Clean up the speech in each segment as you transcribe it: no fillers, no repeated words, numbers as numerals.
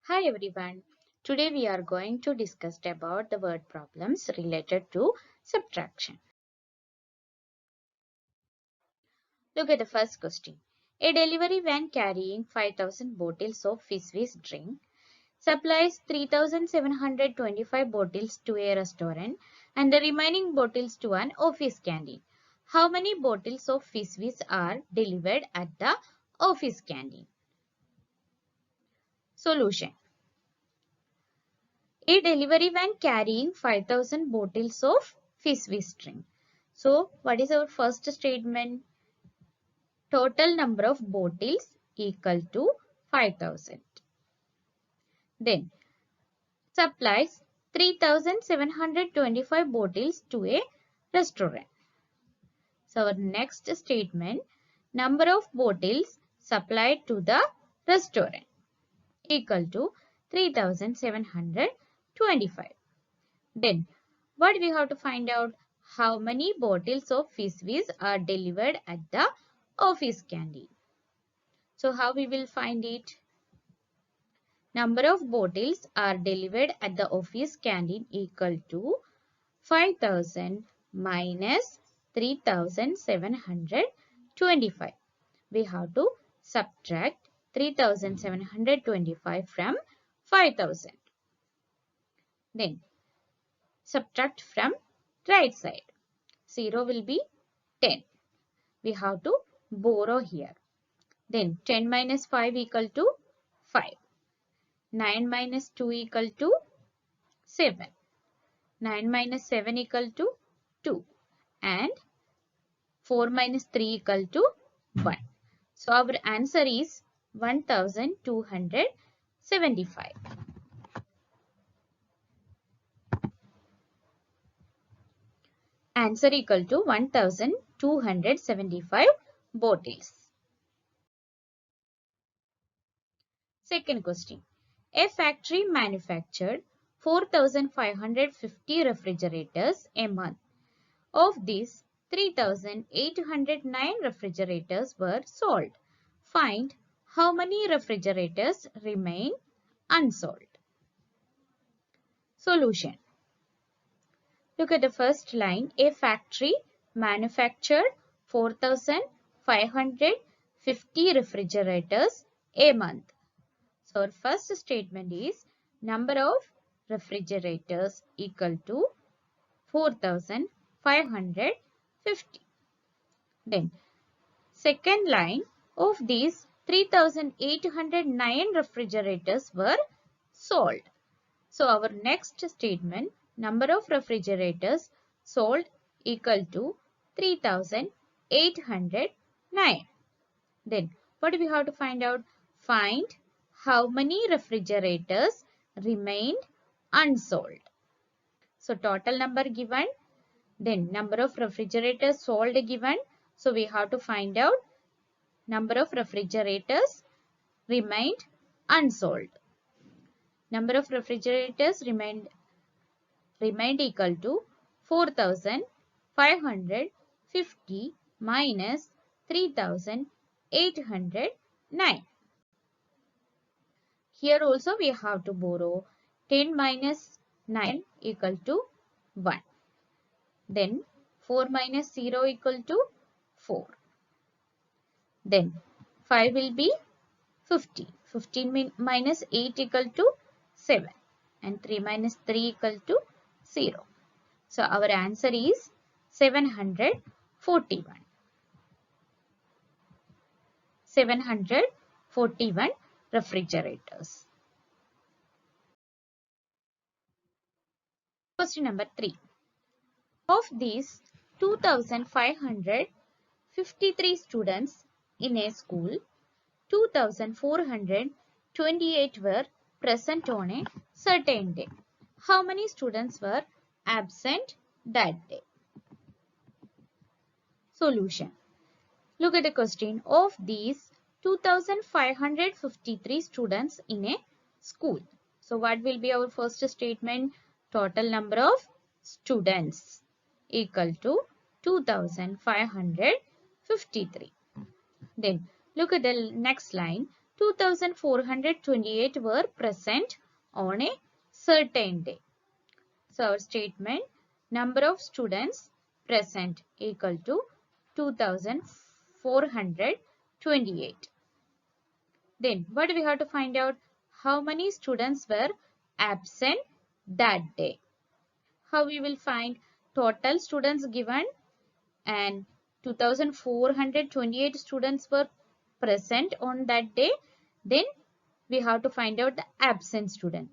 Hi everyone. Today we are going to discuss about the word problems related to subtraction. Look at the first question. A delivery van carrying 5,000 bottles of Fizz drink supplies 3,725 bottles to a restaurant and the remaining bottles to an office canteen. How many bottles of Fizz are delivered at the office canteen? Solution. A delivery van carrying 5,000 bottles of Fizz drink. So, what is our first statement? Total number of bottles equal to 5,000. Then, supplies 3,725 bottles to a restaurant. So, our next statement, number of bottles supplied to the restaurant equal to 3,725. Then, what we have to find out? How many bottles of Fizz are delivered at the office canteen? So, how we will find it? Number of bottles are delivered at the office canteen equal to 5,000 minus 3,725. We have to subtract 3,725 from 5,000. Then, subtract from right side. 0 will be 10. We have to borrow here. Then 10 minus 5 equal to 5. 9 minus 2 equal to 7. 9 minus 7 equal to 2. And 4 minus 3 equal to 1. So our answer is 1275. Answer equal to 1275 bottles. Second question. A factory manufactured 4,550 refrigerators a month. Of these, 3,809 refrigerators were sold. Find how many refrigerators remain unsold. Solution. Look at the first line. A factory manufactured 4,550 refrigerators a month. So, our first statement is number of refrigerators equal to 4,550. Then, second line, of these 3,809 refrigerators were sold. So, our next statement, number of refrigerators sold equal to 3,809. Then, what do we have to find out? Find how many refrigerators remained unsold. So, total number given, then number of refrigerators sold given. So, we have to find out number of refrigerators remained unsold. Number of refrigerators remained equal to 4,550 minus 3,809. Here also we have to borrow 10 minus 9 equal to 1. Then 4 minus 0 equal to 4. Then 5 will be 15. 15 minus 8 equal to 7. And 3 minus 3 equal to 0. So our answer is 741. 741 refrigerators. Question number 3. Of these 2,553 students in a school, 2,428 were present on a certain day. How many students were absent that day? Solution. Look at the question. Of these 2,553 students in a school. So what will be our first statement? Total number of students equal to 2,553. Then look at the next line. 2428 were present on a certain day. So our statement, number of students present equal to 2428. Then what do we have to find out? How many students were absent that day? How we will find total students given and 2428 students were present on that day. Then we have to find out the absent student.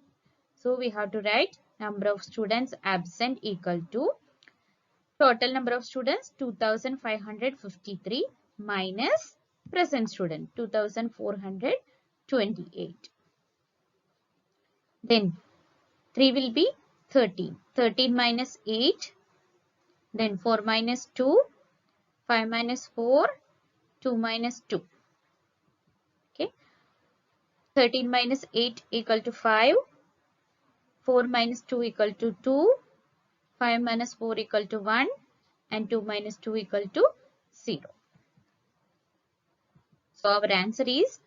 So we have to write number of students absent equal to total number of students 2553 minus present student 2428. Then 3 will be 13. 13 minus 8. Then 4 minus 2. 5 minus 4. 2 minus 2. Okay. 13 minus 8 equal to 5. 4 minus 2 equal to 2. 5 minus 4 equal to 1. And 2 minus 2 equal to 0. So our answer is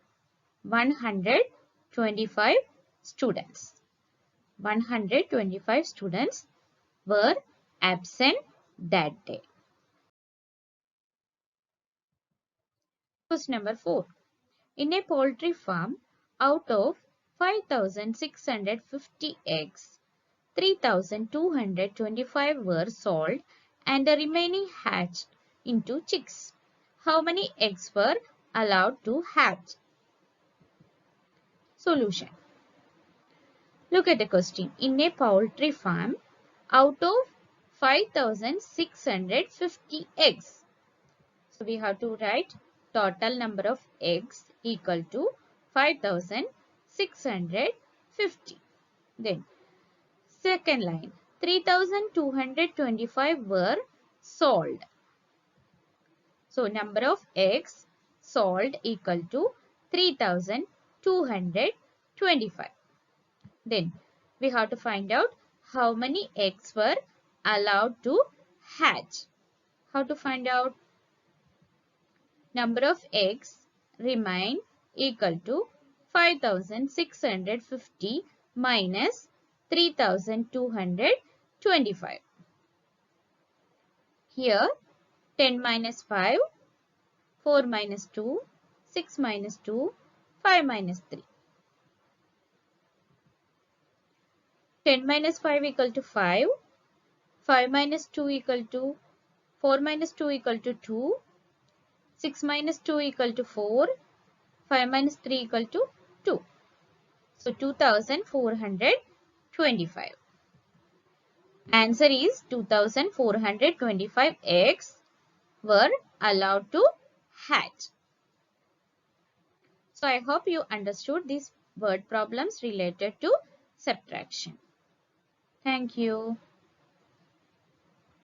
125 students. 125 students were absent that day. Question number 4. In a poultry farm, out of 5,650 eggs, 3,225 were sold and the remaining hatched into chicks. How many eggs were allowed to hatch? Solution. Look at the question. In a poultry farm, out of 5,650 eggs. So we have to write total number of eggs equal to 5,650. Then second line, 3,225 were sold. So number of eggs sold equal to 3,225. Then we have to find out how many eggs were allowed to hatch. How to find out? Number of eggs remain equal to 5,650 minus 3,225. Here 10 minus 5, 4 minus 2, 6 minus 2, 5 minus 3. 10 minus 5 equal to 5, 5 minus 2 equal to 4 minus 2 equal to 2, 6 minus 2 equal to 4, 5 minus 3 equal to 2. So 2,425. Answer is 2,425 eggs were allowed to hatch. So I hope you understood these word problems related to subtraction. Thank you.